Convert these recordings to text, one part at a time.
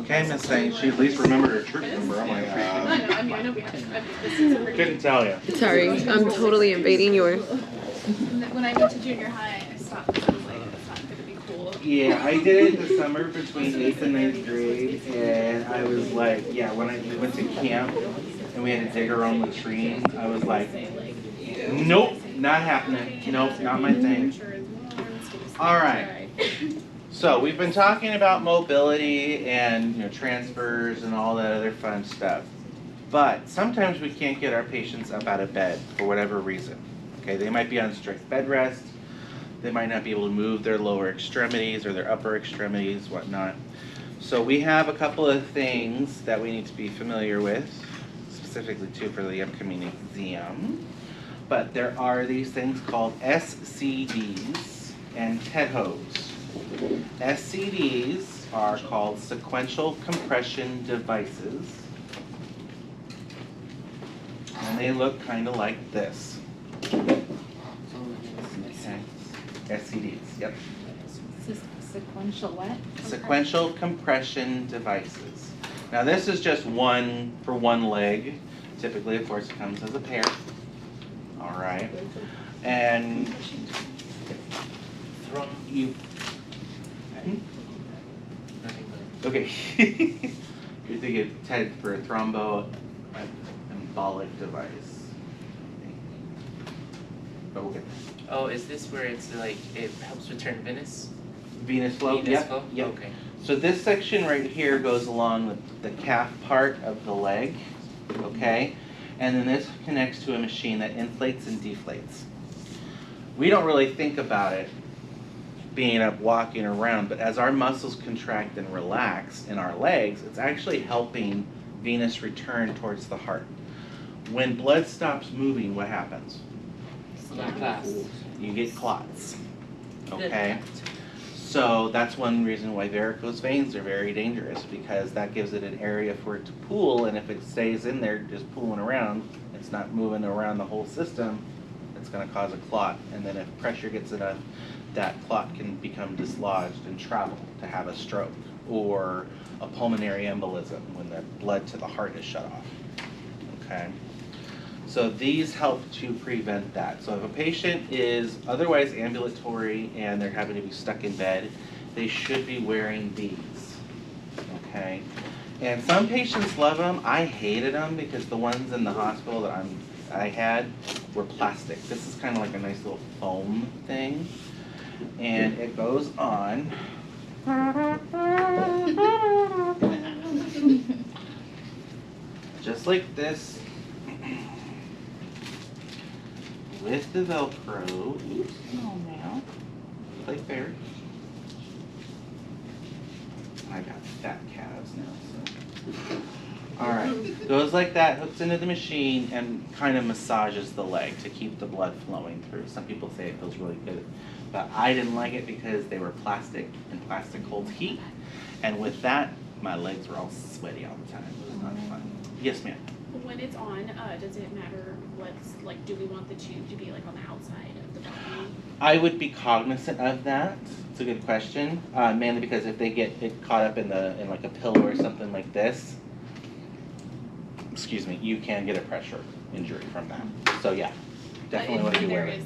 Okay, Miss Saint, she at least remembered her church number. I'm like, I know we have this is a pretty. couldn't tell you. Sorry, I'm totally invading yours. When I went to junior high, I stopped because I was like, it's not going to be cool. Yeah, I did it the summer between 8th and 9th grade, and I was like, yeah, when we went to camp and we had to dig our own latrine, I was like, nope, not happening. Nope, not my thing. All right. So we've been talking about mobility and transfers and all that other fun stuff. But sometimes we can't get our patients up out of bed for whatever reason. Okay, they might be on strict bed rest. They might not be able to move their lower extremities or their upper extremities, whatnot. So we have a couple of things that we need to be familiar with, specifically too for the upcoming exam. But there are these things called SCDs and TEDHOs. SCDs are called sequential compression devices. And they look kind of like this. Okay. SCDs, yep. Sequential what? Sequential compression devices. Now this is just one for one leg. Typically, of course, it comes as a pair. All right. And you. Okay. You're thinking TED for a thromboembolic device. But we'll get there. Oh, is this where it's like it helps return venous? Venous flow? Venous Yep. flow? Yep. Okay. So this section right here goes along with the calf part of the leg, okay? And then this connects to a machine that inflates and deflates. We don't really think about it being up walking around, but as our muscles contract and relax in our legs, it's actually helping venous return towards the heart. When blood stops moving, what happens? You get clots, okay? So that's one reason why varicose veins are very dangerous, because that gives it an area for it to pool, and if it stays in there just pooling around, it's not moving around the whole system, it's going to cause a clot. And then if pressure gets enough, that clot can become dislodged and travel to have a stroke or a pulmonary embolism when the blood to the heart is shut off, okay? So these help to prevent that. So if a patient is otherwise ambulatory and they're having to be stuck in bed, they should be wearing these, okay? And some patients love them. I hated them because the ones in the hospital that I had were plastic. This is kind of like a nice little foam thing. And it goes on. Just like this. With the Velcro. Oops. Oh, no. Play fair. I got fat calves now, so. Alright. Goes like that, hooks into the machine, and kind of massages the leg to keep the blood flowing through. Some people say it feels really good. But I didn't like it because they were plastic, and plastic holds heat. And with that, my legs were all sweaty all the time. It was not fun. Yes, ma'am. When it's on, does it matter what's, like, do we want the tube to be, like, on the outside of the body? I would be cognizant of that. It's a good question. Mainly because if they get it caught up in like a pillow or something like this, excuse me, you can get a pressure injury from that. So yeah, definitely want to be aware.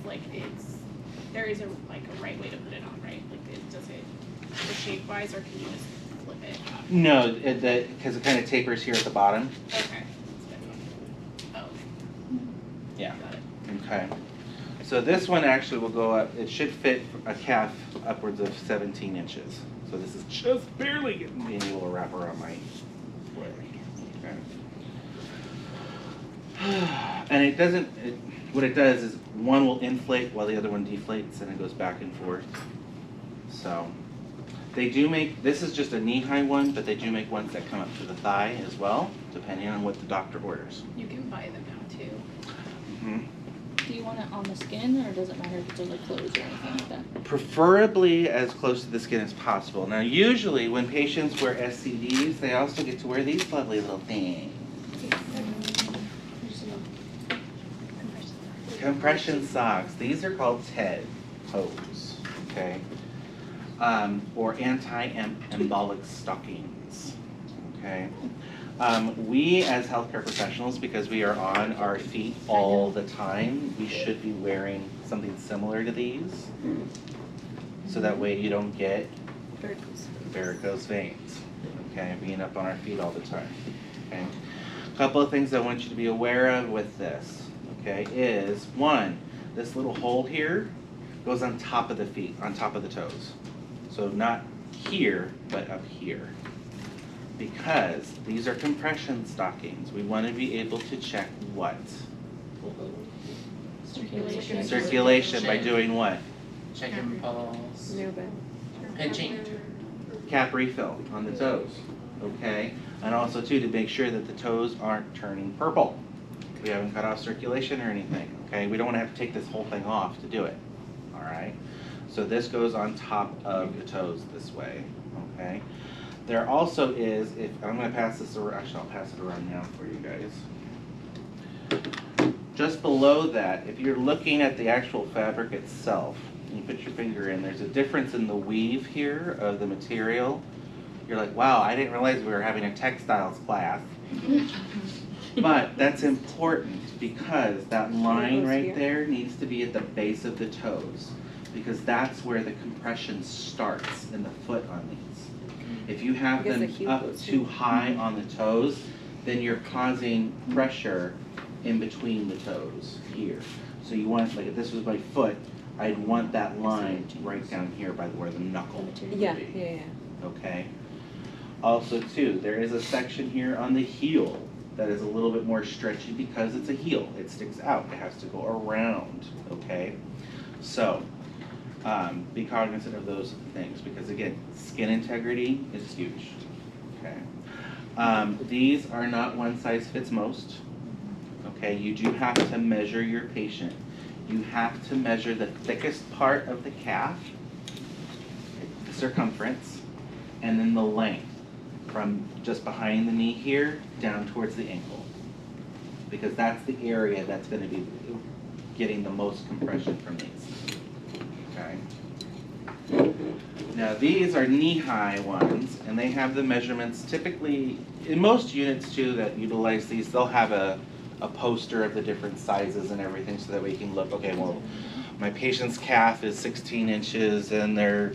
There is a right way to put it on, right? Like, does it the shape wise, or can you just flip it? No, because it kind of tapers here at the bottom. Okay. Oh. Yeah. Got it. Okay. So this one actually will go up. It should fit a calf upwards of 17 inches. So this is just barely being able to wrap around my leg. Okay. And it doesn't. What it does is one will inflate while the other one deflates, and it goes back and forth. So they do make, this is just a knee-high one, but they do make ones that come up to the thigh as well, depending on what the doctor orders. You can buy them now too. Mm-hmm. Do you want it on the skin, or does it matter if it's under clothes or anything like that? Preferably as close to the skin as possible. Now usually when patients wear SCDs, they also get to wear these lovely little things. Compression socks. These are called TED hose, okay? Or anti-embolic stockings, okay? We as healthcare professionals, because we are on our feet all the time, we should be wearing something similar to these. So that way you don't get varicose veins, okay, being up on our feet all the time, okay? A couple of things I want you to be aware of with this, okay, is one, this little hole here goes on top of the feet, on top of the toes. So not here, but up here. Because these are compression stockings, we want to be able to check what? Circulation. Circulation by doing what? Check your pulse. No, but. Pinching. Cap refill on the toes, okay? And also too, to make sure that the toes aren't turning purple. We haven't cut off circulation or anything, okay? We don't want to have to take this whole thing off to do it, all right? So this goes on top of the toes this way, okay? There also is, if I'm gonna pass this around, actually I'll pass it around now for you guys. Just below that, if you're looking at the actual fabric itself, and you put your finger in, there's a difference in the weave here of the material. You're like, wow, I didn't realize we were having a textiles class. But that's important because that line right there needs to be at the base of the toes, because that's where the compression starts in the foot on these. If you have them up too high on the toes, then you're causing pressure in between the toes here. So you want, like if this was my foot, I'd want that line right down here by where the knuckle would be. Yeah. Okay? Also too, there is a section here on the heel that is a little bit more stretchy because it's a heel. It sticks out, it has to go around, okay? So, be cognizant of those things because again, skin integrity is huge, okay? These are not one size fits most, okay? You do have to measure your patient. You have to measure the thickest part of the calf, the circumference, and then the length from just behind the knee here down towards the ankle. Because that's the area that's going to be getting the most compression from these. Okay. Now these are knee-high ones, and they have the measurements typically, in most units too that utilize these, they'll have a poster of the different sizes and everything so that way you can look, okay, well, my patient's calf is 16 inches and their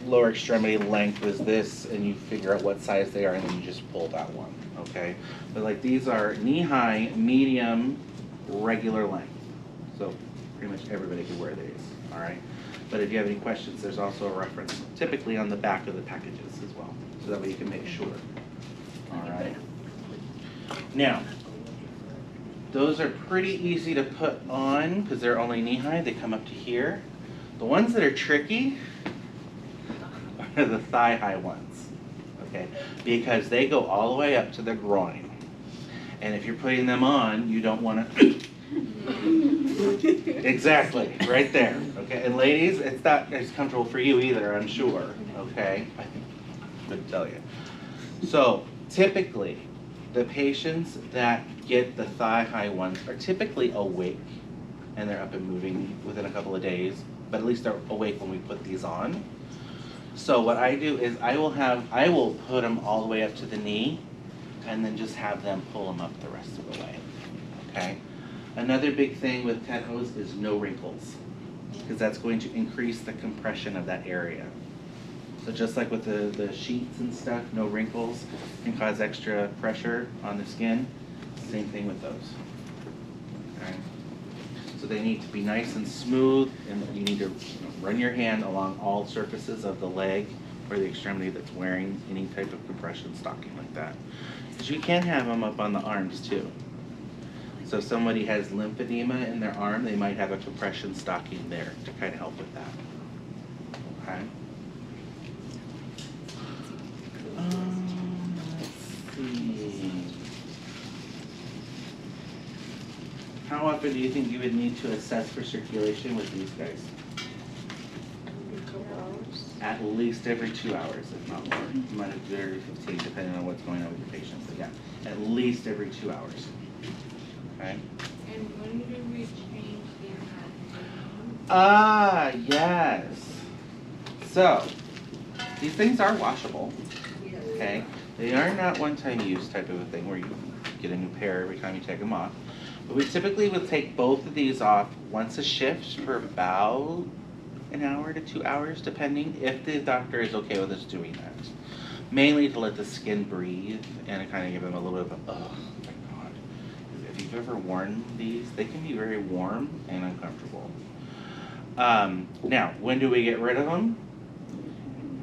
lower extremity length is this, and you figure out what size they are and then you just pull that one, okay? But like these are knee-high, medium, regular length. So pretty much everybody can wear these, all right? But if you have any questions, there's also a reference typically on the back of the packages as well. So that way you can make sure, all right? Now, those are pretty easy to put on because they're only knee-high, they come up to here. The ones that are tricky are the thigh-high ones, okay? Because they go all the way up to the groin. And if you're putting them on, you don't want to... Exactly, right there, okay? And ladies, it's not as comfortable for you either, I'm sure, okay? I couldn't tell you. So, typically, the patients that get the thigh-high ones are typically awake and they're up and moving within a couple of days, but at least they're awake when we put these on. So what I do is I will put them all the way up to the knee and then just have them pull them up the rest of the way, okay? Another big thing with tenhos is no wrinkles, because that's going to increase the compression of that area. So just like with the sheets and stuff, no wrinkles can cause extra pressure on the skin. Same thing with those. Okay. So they need to be nice and smooth, and you need to run your hand along all surfaces of the leg or the extremity that's wearing any type of compression stocking like that. Because you can have them up on the arms too. So if somebody has lymphedema in their arm, they might have a compression stocking there to kind of help with that. Okay. Let's see. How often do you think you would need to assess for circulation with these guys? At least every 2 hours, if not more. You might have to do it every 15, depending on what's going on with your patients. But yeah, at least every 2 hours. Okay. And when do we change the amount? Yes. So, these things are washable. Yes. okay? They are not one-time use type of a thing where you get a new pair every time you take them off. But we typically would take both of these off once a shift for about an hour to 2 hours, depending, if the doctor is okay with us doing that. Mainly to let the skin breathe and kind of give them a little bit of a, oh my God. If you've ever worn these, they can be very warm and uncomfortable. Now, when do we get rid of them?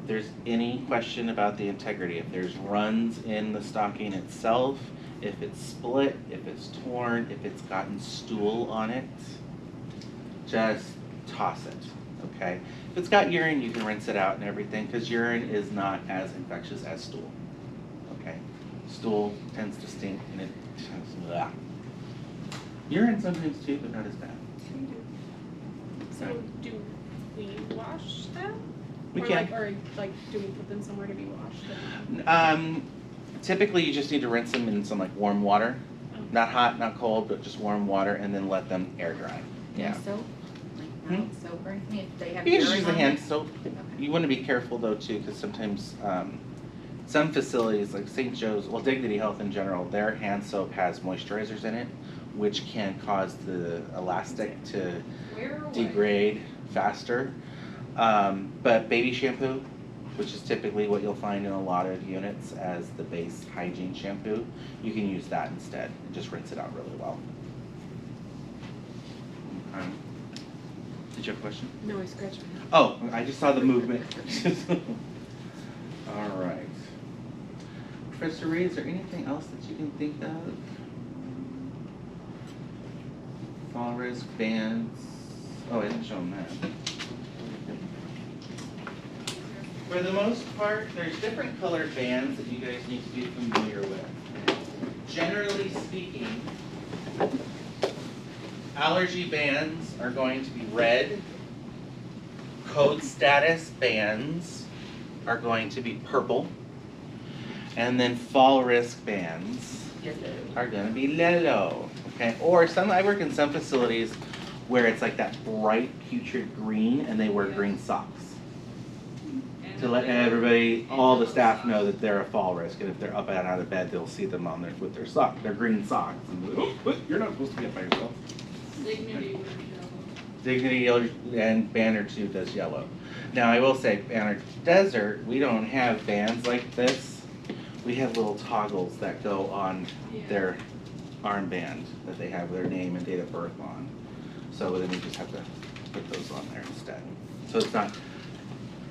If there's any question about the integrity, if there's runs in the stocking itself, if it's split, if it's torn, if it's gotten stool on it, just toss it, okay? If it's got urine, you can rinse it out and everything, because urine is not as infectious as stool, okay? Stool tends to stink and it tends to, urine sometimes too, but not as bad. So do we wash them? We Or can. like, or like, do we put them somewhere to be washed? Typically you just need to rinse them in some like warm water, Okay. not hot, not cold, but just warm water, and then let them air dry. Yeah. Soap? Like mouth soap or anything, if they have You can just urine use the on hand it? soap. Okay. You want to be careful though too, because sometimes some facilities like St. Joe's, well, Dignity Health in general, their hand soap has moisturizers in it, which can cause the elastic to degrade faster. But baby shampoo, which is typically what you'll find in a lot of units as the base hygiene shampoo, you can use that instead and just rinse it out really well. Did you have a question? No, I scratched my head. Oh, I just saw the movement. All right. Professor Ray, is there anything else that you can think of? Fall risk bands. Oh, I didn't show them that. For the most part, there's different colored bands that you guys need to be familiar with. Generally speaking, allergy bands are going to be red. Code status bands are going to be purple. And then fall risk bands are going to be yellow. Okay? Or I work in some facilities where it's like that bright putrid green and they wear green socks. To let everybody, all the staff know that they're a fall risk, and if they're up and out of bed, they'll see them on there with their their green socks. And oh, what? You're not supposed to be up by yourself. Dignity wears yellow. Dignity yellow and Banner 2 does yellow. Now I will say, Banner Desert, we don't have bands like this. We have little toggles that go on their armband that they have their name and date of birth on. So then we just have to put those on there instead. So it's not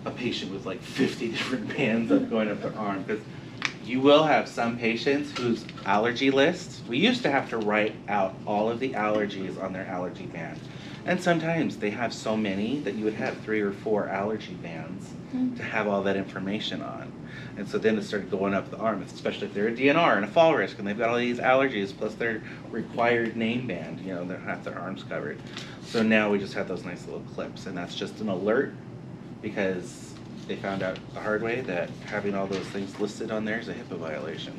a patient with like 50 different bands up going up their arm, because you will have some patients whose allergy list, we used to have to write out all of the allergies on their allergy band. And sometimes they have so many that you would have 3 or 4 allergy bands to have all that information on. And so then it started going up the arm, especially if they're a DNR and a fall risk and they've got all these allergies plus their required name band, you know, they have their arms covered. So now we just have those nice little clips, and that's just an alert, because they found out the hard way that having all those things listed on there is a HIPAA violation.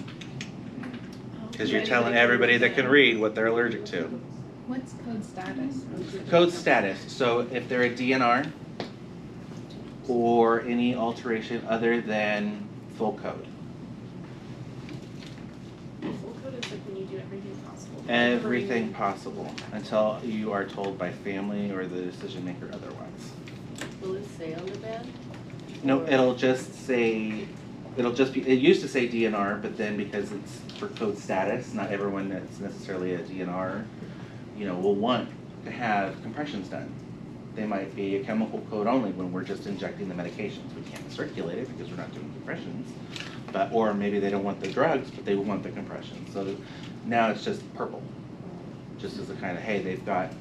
Because you're telling everybody that can read what they're allergic to. What's code status? Code status, so if they're a DNR or any alteration other than full code. Full code is like when you do everything possible. Everything possible until you are told by family or the decision maker otherwise. Will it say on the band? No, it'll just say, it used to say DNR, but then because it's for code status, not everyone that's necessarily a DNR, you know, will want to have compressions done. They might be a chemical code only when we're just injecting the medications. We can't circulate it because we're not doing compressions. But, or maybe they don't want the drugs, but they want the compressions. So now it's just purple. Just as a kind of, hey, they've got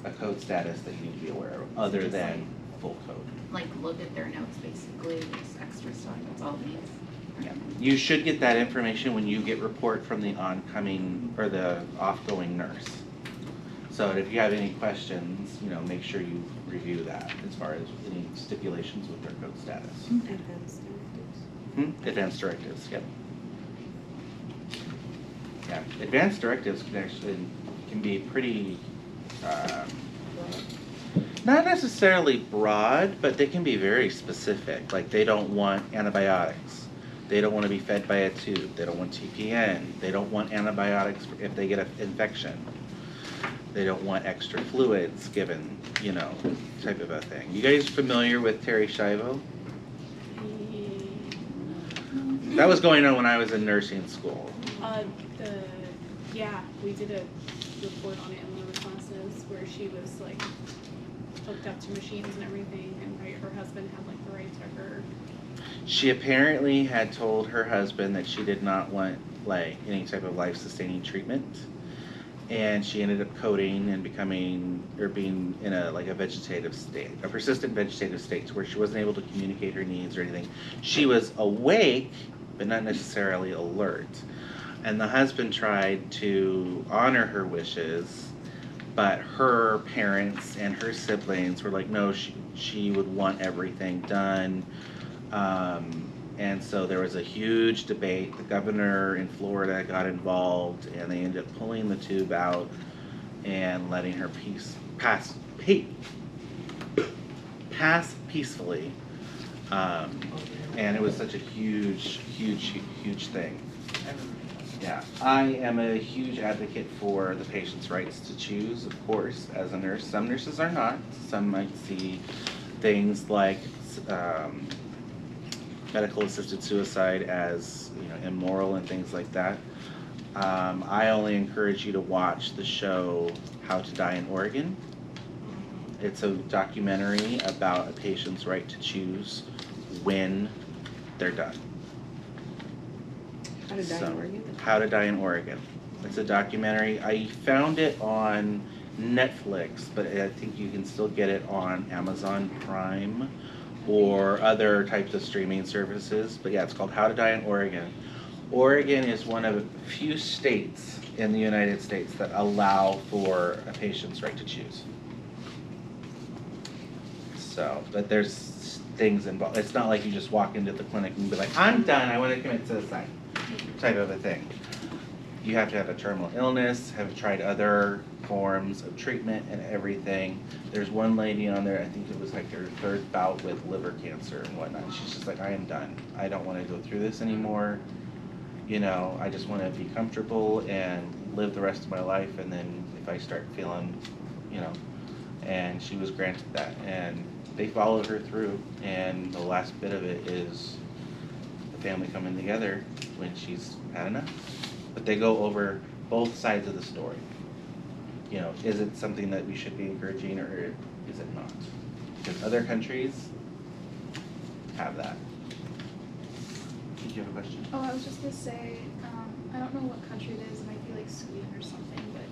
a code status that you need to be aware of, other than full code. Like, look at their notes, basically, there's extra stuff, that's all it needs. Yeah. You should get that information when you get report from the oncoming, or the offgoing nurse. So if you have any questions, you know, make sure you review that as far as any stipulations with their code status. Advanced directives. Advanced directives, yep. Yeah, advanced directives can be pretty, not necessarily broad, but they can be very specific. Like they don't want antibiotics. They don't want to be fed by a tube. They don't want TPN. They don't want antibiotics if they get an infection. They don't want extra fluids given, you know, type of a thing. You guys familiar with Terry Schiavo? That was going on when I was in nursing school. Yeah, we did a report on it in one of the classes where she was like hooked up to machines and everything, and her husband had like the right to her. She apparently had told her husband that she did not want like any type of life-sustaining treatment, and she ended up coding and becoming or being in a like a vegetative state, a persistent vegetative state, where she wasn't able to communicate her needs or anything. She was awake, but not necessarily alert. And the husband tried to honor her wishes, but her parents and her siblings were like, no, she would want everything done. And so there was a huge debate. The governor in Florida got involved, and they ended up pulling the tube out and letting her pass peacefully. And it was such a huge thing. Yeah, I am a huge advocate for the patient's rights to choose, of course, as a nurse. Some nurses are not. Some might see things like medical assisted suicide as, you know, immoral and things like that. I only encourage you to watch the show How to Die in Oregon. It's a documentary about a patient's right to choose when they're done. How to Die in Oregon? How to Die in Oregon. It's a documentary. I found it on Netflix, but I think you can still get it on Amazon Prime or other types of streaming services. But yeah, it's called How to Die in Oregon. Oregon is one of a few states in the United States that allow for a patient's right to choose. So, but there's things involved. It's not like you just walk into the clinic and be like, I'm done, I want to commit suicide, type of a thing. You have to have a terminal illness, have tried other forms of treatment and everything. There's one lady on there, I think it was like her third bout with liver cancer and whatnot. She's just like, I am done. I don't want to go through this anymore. You know, I just want to be comfortable and live the rest of my life, and then if I start feeling, you know, and she was granted that. And they followed her through, and the last bit of it is the family coming together when she's had enough. But they go over both sides of the story. You know, is it something that we should be encouraging, or is it not? Because other countries have that. Did you have a question? Oh, I was just gonna say, I don't know what country it is, it might be like Sweden or something, but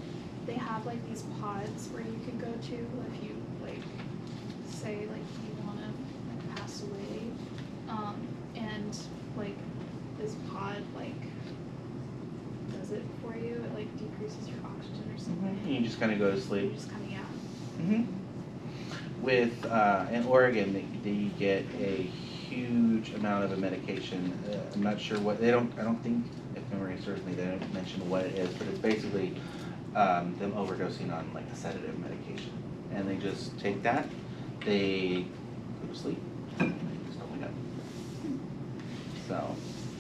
they have like these pods where you can go to if you like say like you wanna like pass away. And like this pod like does it for you, it like decreases your oxygen or something. You just kind of go to sleep. You're just kinda, yeah. With in Oregon, they get a huge amount of a medication. I'm not sure what they don't. I don't think, if memory serves me, they don't mention what it is, but it's basically them overdosing on like a sedative medication, and they just take that. They go to sleep. And they just don't wake up. So,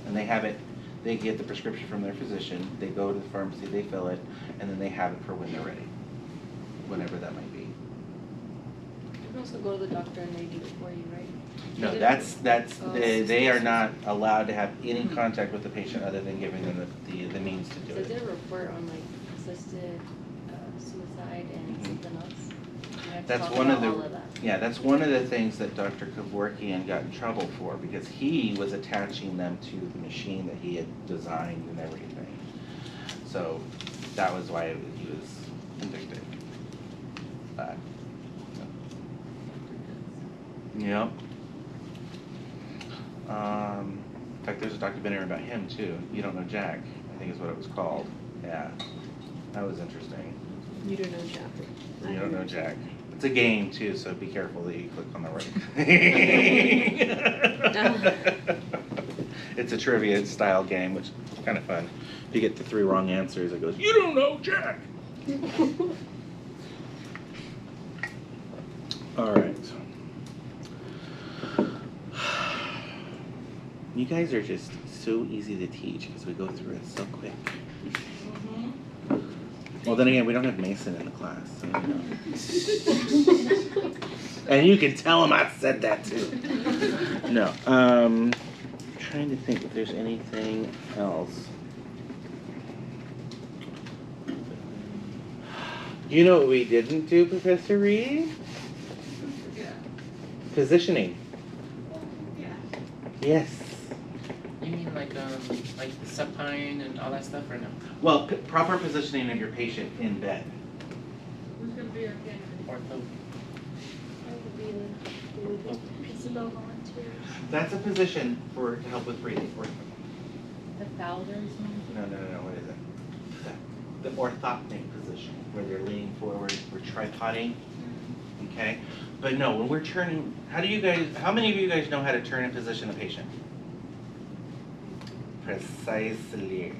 and they have it. They get the prescription from their physician. They go to the pharmacy. They fill it, and then they have it for when they're ready, whenever that might be. You can also go to the doctor and they do it for you, right? No, They that's Oh, they are not allowed to have any contact with the patient other than giving them the means to do So I did it. a report on like assisted suicide and Mhm. something else. And I have to That's talk one of about the all of that. yeah, that's one of the things that Dr. Kevorkian got in trouble for, because he was attaching them to the machine that he had designed and everything. So that was why he was convicted. But yep. In fact, there's a documentary about him too. You Don't Know Jack, I think is what it was called. Yeah, that was interesting. You don't know Jack. You Don't Know Jack. It's a game too, so be careful that you click on the right. It's a trivia style game, which is kind of fun. If you get the 3 wrong answers, it goes, "You don't know Jack." All right. You guys are just so easy to teach because we go through it so quick. Well, then again, we don't have Mason in the class, so you know. And you can tell him I said that too. No, trying to think if there's anything else. You know what we didn't do, Professor Reed? Yeah. Positioning. Yeah. Yes. You mean like the supine and all that stuff, or no? Well, proper positioning of your patient in bed. Who's gonna be our candidate? Ortho. Isabel volunteers. That's a position to help with breathing. The Fowlers one? No, what is it? The orthoptic position, where they're leaning forward, we're tripoding, okay? But no, when we're turning, how many of you guys know how to turn and position a patient? Precisely.